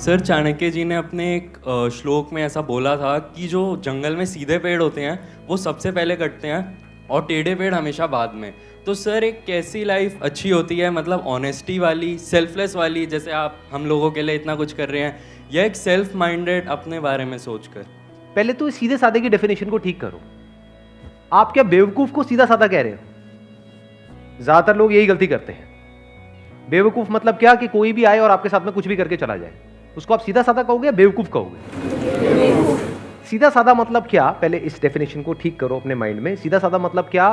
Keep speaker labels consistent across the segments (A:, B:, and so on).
A: Sir, Chanakya जी ने अपने एक श्लोक में ऐसा बोला था कि जो जंगल में सीधे पेड़ होते हैं वो सबसे पहले कटते हैं और टेढ़े पेड़ हमेशा बाद में। तो सर, एक कैसी लाइफ अच्छी होती है, मतलब ऑनेस्टी वाली, सेल्फलेस वाली, जैसे आप हम लोगों के लिए इतना कुछ कर रहे हैं, या एक सेल्फ माइंडेड अपने बारे में सोचकर?
B: पहले तो सीधे साधे की डेफिनेशन को ठीक करो। आप क्या बेवकूफ को सीधा साधा कह रहे हो? ज्यादातर लोग यही गलती करते हैं। बेवकूफ मतलब क्या कि कोई भी आए और आपके साथ में कुछ भी करके चला जाए, उसको आप सीधा साधा कहोगे या बेवकूफ कहोगे? सीधा साधा मतलब क्या? पहले इस डेफिनेशन को ठीक करो अपने माइंड में। सीधा साधा मतलब क्या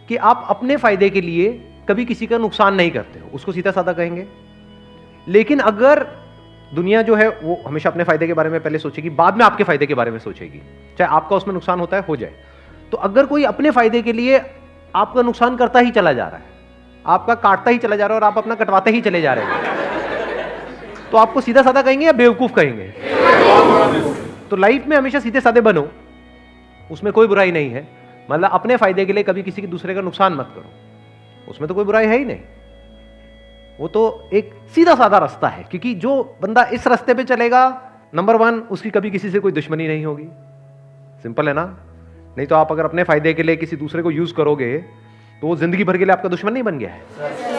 B: कि आप अपने फायदे के लिए कभी किसी का नुकसान नहीं करते हो, उसको सीधा साधा कहेंगे। लेकिन अगर दुनिया जो है वो हमेशा अपने फायदे के बारे में पहले सोचेगी, बाद में आपके फायदे के बारे में सोचेगी, चाहे आपका उसमें नुकसान होता है हो जाए। तो अगर कोई अपने फायदे के लिए आपका नुकसान करता ही चला जा रहा है, आपका काटता ही चला जा रहा है और आप अपना कटवाते ही चले जा रहे हैं, तो आपको सीधा साधा कहेंगे या बेवकूफ कहेंगे? तो लाइफ में हमेशा सीधे साधे बनो, उसमें कोई बुराई नहीं है। मतलब अपने फायदे के लिए कभी किसी के दूसरे का नुकसान मत करो, उसमें तो कोई बुराई है ही नहीं। वो तो एक सीधा साधा रास्ता है, क्योंकि जो बंदा इस रास्ते पे चलेगा, नंबर 1, उसकी कभी किसी से कोई दुश्मनी नहीं होगी। सिंपल है ना? नहीं तो आप अगर अपने फायदे के लिए किसी दूसरे को यूज करोगे तो वो जिंदगी भर के लिए आपका दुश्मन नहीं बन गया है।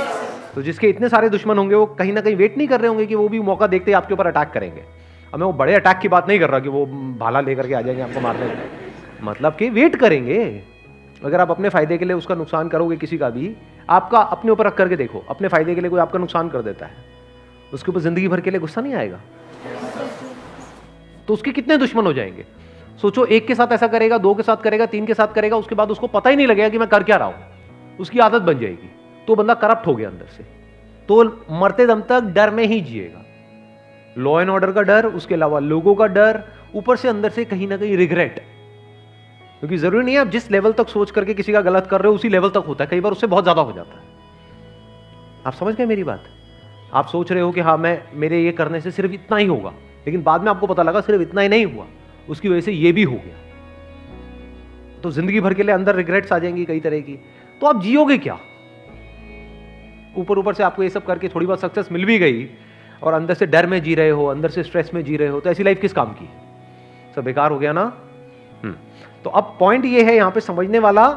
B: तो जिसके इतने सारे दुश्मन होंगे वो कहीं ना कहीं वेट नहीं कर रहे होंगे कि वो भी मौका देखते ही आपके ऊपर अटैक करेंगे। अब मैं वो बड़े अटैक की बात नहीं कर रहा कि वो भाला लेकर के आ जाएंगे आपको मारने के, मतलब कि वेट करेंगे। अगर आप अपने फायदे के लिए उसका नुकसान करोगे किसी का भी, आपका अपने ऊपर रख करके देखो, अपने फायदे के लिए कोई आपका नुकसान कर देता है, उसके ऊपर जिंदगी भर के लिए गुस्सा नहीं आएगा? तो उसके कितने दुश्मन हो जाएंगे? सोचो, एक के साथ ऐसा करेगा, 2 के साथ करेगा, 3 के साथ करेगा, उसके बाद उसको पता ही नहीं लगेगा कि मैं कर क्या रहा हूं, उसकी आदत बन जाएगी, तो बंदा करप्ट हो गया अंदर से। तो मरते दम तक डर में ही जिएगा। लॉ एंड ऑर्डर का डर, उसके अलावा लोगों का डर, ऊपर से अंदर से कहीं ना कहीं रिग्रेट। क्योंकि जरूरी नहीं है आप जिस लेवल तक सोच करके किसी का गलत कर रहे हो उसी लेवल तक होता है, कई बार उससे बहुत ज्यादा हो जाता है। आप समझ गए मेरी बात? आप सोच रहे हो कि हाँ मेरे ये करने से सिर्फ इतना ही होगा, लेकिन बाद में आपको पता लगा सिर्फ इतना ही नहीं हुआ, उसकी वजह से ये भी हो गया। तो जिंदगी भर के लिए अंदर रिग्रेट्स आ जाएंगी कई तरह की। तो आप जियोगे क्या? ऊपर ऊपर से आपको ये सब करके थोड़ी बहुत सक्सेस मिल भी गई और अंदर से डर में जी रहे हो, अंदर से स्ट्रेस में जी रहे हो, तो ऐसी लाइफ किस काम की? सब बेकार हो गया ना। तो अब पॉइंट ये है यहां पे समझने वाला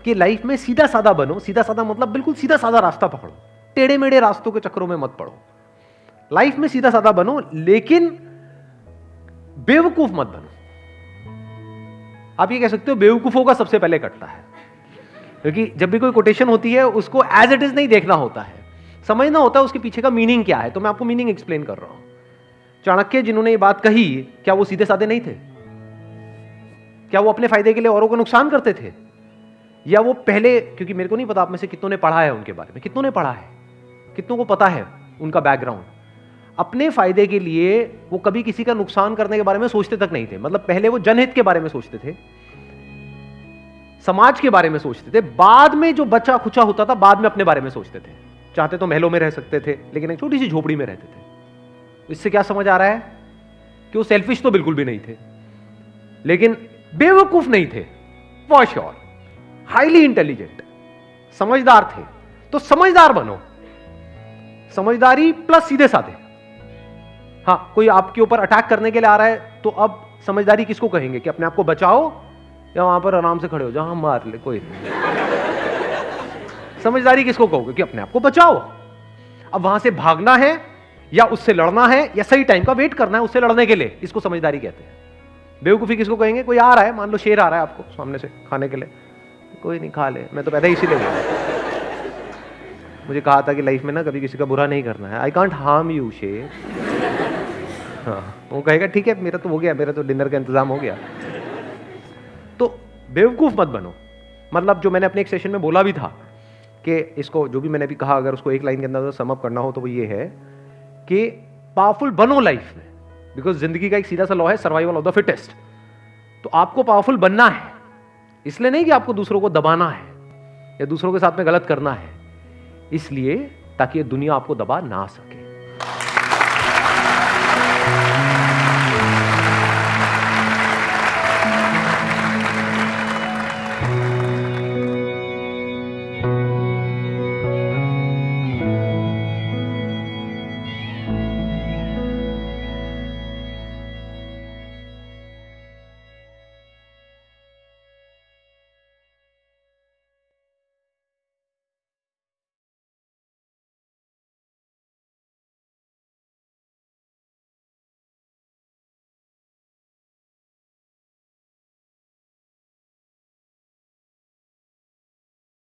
B: कि लाइफ में सीधा साधा बनो। सीधा साधा मतलब बिल्कुल सीधा साधा रास्ता पकड़ो, टेढ़े मेढ़े रास्तों के चक्करों में मत पड़ो। लाइफ में सीधा साधा बनो, लेकिन बेवकूफ मत बनो। आप ये कह सकते हो बेवकूफों का सबसे पहले कटता है, क्योंकि जब भी कोई कोटेशन होती है उसको एज इट इज नहीं देखना होता है, समझना होता है उसके पीछे का मीनिंग क्या है। तो मैं आपको मीनिंग एक्सप्लेन कर रहा हूं। चाणक्य जिन्होंने ये बात कही, क्या वो सीधे साधे नहीं थे? क्या वो अपने फायदे के लिए औरों को नुकसान करते थे? या वो पहले, क्योंकि मेरे को नहीं पता आप में से कितनों ने पढ़ा है उनके बारे में, कितनों ने पढ़ा है, कितनों को पता है उनका बैकग्राउंड। अपने फायदे के लिए वो कभी किसी का नुकसान करने के बारे में सोचते तक नहीं थे। मतलब पहले वो जनहित के बारे में सोचते थे, समाज के बारे में सोचते थे, बाद में जो बचा खुचा होता था बाद में अपने बारे में सोचते थे। चाहते तो महलों में रह सकते थे, लेकिन एक छोटी सी झोपड़ी में रहते थे। इससे क्या समझ आ रहा है कि वो सेल्फिश तो बिल्कुल भी नहीं थे, लेकिन बेवकूफ नहीं थे, फॉर श्योर। हाईली इंटेलिजेंट, समझदार थे। तो समझदार बनो, समझदारी प्लस सीधे साधे। हाँ, कोई आपके ऊपर अटैक करने के लिए आ रहा है, तो अब समझदारी किसको कहेंगे? कि अपने आप को बचाओ, या वहां पर आराम से खड़े हो जाओ, हम मार ले कोई समझदारी किसको कहोगे? कि अपने आप को बचाओ। अब वहां से भागना है या उससे लड़ना है, या सही टाइम का वेट करना है उससे लड़ने के लिए, इसको समझदारी कहते हैं। बेवकूफी किसको कहेंगे? कोई आ रहा है, मान लो शेर आ रहा है आपको सामने से खाने के लिए, कोई नहीं, खा ले, मैं तो पैदा इसीलिए गया, मुझे कहा था कि लाइफ में ना कभी किसी का बुरा नहीं करना है, आई कांट हार्म यू शेर। हाँ, वो कहेगा ठीक है, मेरा तो हो गया, मेरा तो डिनर का इंतजाम हो गया। तो बेवकूफ मत बनो। मतलब जो मैंने अपने एक सेशन में बोला भी था कि इसको, जो भी मैंने भी कहा, अगर उसको एक लाइन के अंदर सम अप करना हो तो वो ये है कि पावरफुल बनो लाइफ में, बिकॉज जिंदगी का एक सीधा सा लॉ है, सर्वाइवल ऑफ द फिटेस्ट। तो आपको पावरफुल बनना है, इसलिए नहीं कि आपको दूसरों को दबाना है या दूसरों के साथ में गलत करना है, इसलिए ताकि ये दुनिया आपको दबा ना सके।